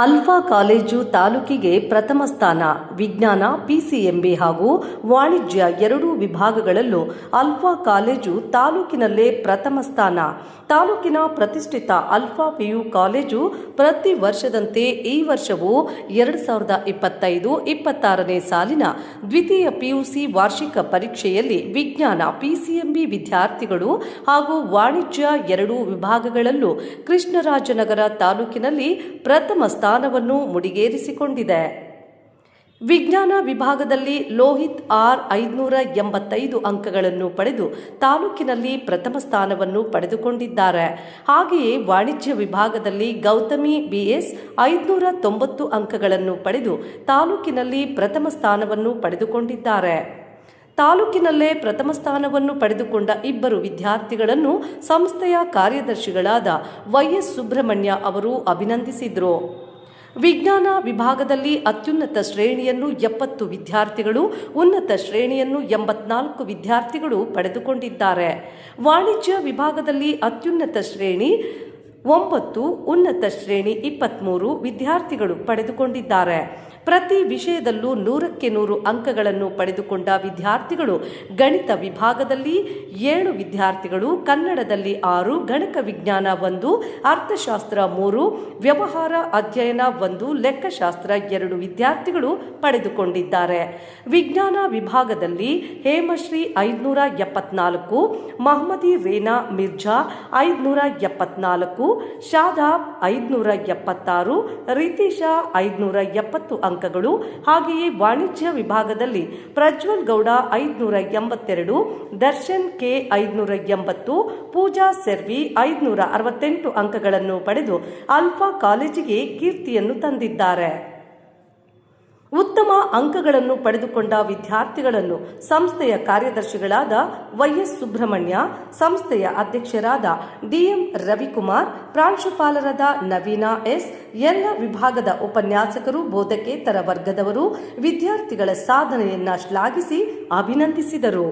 Alpha college ತಾಲೂಕಿಗೆ ಪ್ರಥಮ ಸ್ಥಾನ. ವಿಜ್ಞಾನ, ಪಿಸಿಎಂಬಿ ಹಾಗೂ ವಾಣಿಜ್ಯ ಎರಡೂ ವಿಭಾಗಗಳಲ್ಲೂ ಅಲ್ಫಾ ಕಾಲೇಜು ತಾಲೂಕಿನಲ್ಲೇ ಪ್ರಥಮ ಸ್ಥಾನ. ತಾಲೂಕಿನ ಪ್ರತಿಷ್ಠಿತ ಅಲ್ಫಾ ಪಿಯು ಕಾಲೇಜು ಪ್ರತಿ ವರ್ಷದಂತೆ ಈ ವರ್ಷವೂ 2025-26ನೇ ಸಾಲಿನ ದ್ವಿತೀಯ ಪಿಯುಸಿ ವಾರ್ಷಿಕ ಪರೀಕ್ಷೆಯಲ್ಲಿ ವಿಜ್ಞಾನ, ಪಿಸಿಎಂಬಿ ವಿದ್ಯಾರ್ಥಿಗಳು ಹಾಗೂ ವಾಣಿಜ್ಯ ಎರಡೂ ವಿಭಾಗಗಳಲ್ಲೂ ಕೃಷ್ಣರಾಜನಗರ ತಾಲೂಕಿನಲ್ಲಿ ಪ್ರಥಮ ಸ್ಥಾನವನ್ನು ಮುಡಿಗೇರಿಸಿಕೊಂಡಿದೆ. ವಿಜ್ಞಾನ ವಿಭಾಗದಲ್ಲಿ ಲೋಹಿತ್ ಆರ್ 585 ಅಂಕಗಳನ್ನು ಪಡೆದು ತಾಲೂಕಿನಲ್ಲಿ ಪ್ರಥಮ ಸ್ಥಾನವನ್ನು ಪಡೆದುಕೊಂಡಿದ್ದಾರೆ. ಹಾಗೆಯೇ ವಾಣಿಜ್ಯ ವಿಭಾಗದಲ್ಲಿ ಗೌತಮಿ BS 590 ಅಂಕಗಳನ್ನು ಪಡೆದು ತಾಲೂಕಿನಲ್ಲಿ ಪ್ರಥಮ ಸ್ಥಾನವನ್ನು ಪಡೆದುಕೊಂಡಿದ್ದಾರೆ. ತಾಲೂಕಿನಲ್ಲೇ ಪ್ರಥಮ ಸ್ಥಾನವನ್ನು ಪಡೆದುಕೊಂಡ ಇಬ್ಬರು ವಿದ್ಯಾರ್ಥಿಗಳನ್ನು ಸಂಸ್ಥೆಯ ಕಾರ್ಯದರ್ಶಿಗಳಾದ YS ಸುಬ್ರಹ್ಮಣ್ಯ ಅವರು ಅಭಿನಂದಿಸಿದರು. ವಿಜ್ಞಾನ ವಿಭಾಗದಲ್ಲಿ ಅತ್ಯುನ್ನತ ಶ್ರೇಣಿಯನ್ನು 70 ವಿದ್ಯಾರ್ಥಿಗಳು, ಉನ್ನತ ಶ್ರೇಣಿಯನ್ನು 84 ವಿದ್ಯಾರ್ಥಿಗಳು ಪಡೆದುಕೊಂಡಿದ್ದಾರೆ. ವಾಣಿಜ್ಯ ವಿಭಾಗದಲ್ಲಿ ಅತ್ಯುನ್ನತ ಶ್ರೇಣಿ 9, ಉನ್ನತ ಶ್ರೇಣಿ 23 ವಿದ್ಯಾರ್ಥಿಗಳು ಪಡೆದುಕೊಂಡಿದ್ದಾರೆ. ಪ್ರತಿ ವಿಷಯದಲ್ಲೂ 100ಕ್ಕೆ 100 ಅಂಕಗಳನ್ನು ಪಡೆದುಕೊಂಡ ವಿದ್ಯಾರ್ಥಿಗಳು ಗಣಿತ ವಿಭಾಗದಲ್ಲಿ 7 ವಿದ್ಯಾರ್ಥಿಗಳು, ಕನ್ನಡದಲ್ಲಿ 6, ಗಣಕ ವಿಜ್ಞಾನ 1, ಅರ್ಥಶಾಸ್ತ್ರ 3, ವ್ಯವಹಾರ ಅಧ್ಯಯನ 1, ಲೆಕ್ಕಶಾಸ್ತ್ರ 2 ವಿದ್ಯಾರ್ಥಿಗಳು ಪಡೆದುಕೊಂಡಿದ್ದಾರೆ. ವಿಜ್ಞಾನ ವಿಭಾಗದಲ್ಲಿ ಹೇಮಶ್ರೀ 574, ಮಹಮ್ಮದಿ ರೇನಾ ಮಿರ್ಜಾ 574, ಶಾದಾಬ್ 576, ರಿತೀಶಾ 570 ಅಂಕಗಳು. ಹಾಗೆಯೇ ವಾಣಿಜ್ಯ ವಿಭಾಗದಲ್ಲಿ ಪ್ರಜ್ವಲ್ ಗೌಡ 582, ದರ್ಶನ್ ಕೆ 580, ಪೂಜಾ ಸೆರ್ವಿ 568 ಅಂಕಗಳನ್ನು ಪಡೆದು ಅಲ್ಫಾ ಕಾಲೇಜಿಗೆ ಕೀರ್ತಿಯನ್ನು ತಂದಿದ್ದಾರೆ. ಉತ್ತಮ ಅಂಕಗಳನ್ನು ಪಡೆದುಕೊಂಡ ವಿದ್ಯಾರ್ಥಿಗಳನ್ನು ಸಂಸ್ಥೆಯ ಕಾರ್ಯದರ್ಶಿಗಳಾದ YS ಸುಬ್ರಹ್ಮಣ್ಯ, ಸಂಸ್ಥೆಯ ಅಧ್ಯಕ್ಷರಾದ DM ರವಿಕುಮಾರ್, ಪ್ರಾಂಶುಪಾಲರಾದ ನವೀನಾ S, ಎಲ್ಲ ವಿಭಾಗದ ಉಪನ್ಯಾಸಕರು, ಬೋಧಕೇತರ ವರ್ಗದವರು ವಿದ್ಯಾರ್ಥಿಗಳ ಸಾಧನೆಯನ್ನ ಶ್ಲಾಘಿಸಿ ಅಭಿನಂದಿಸಿದರು.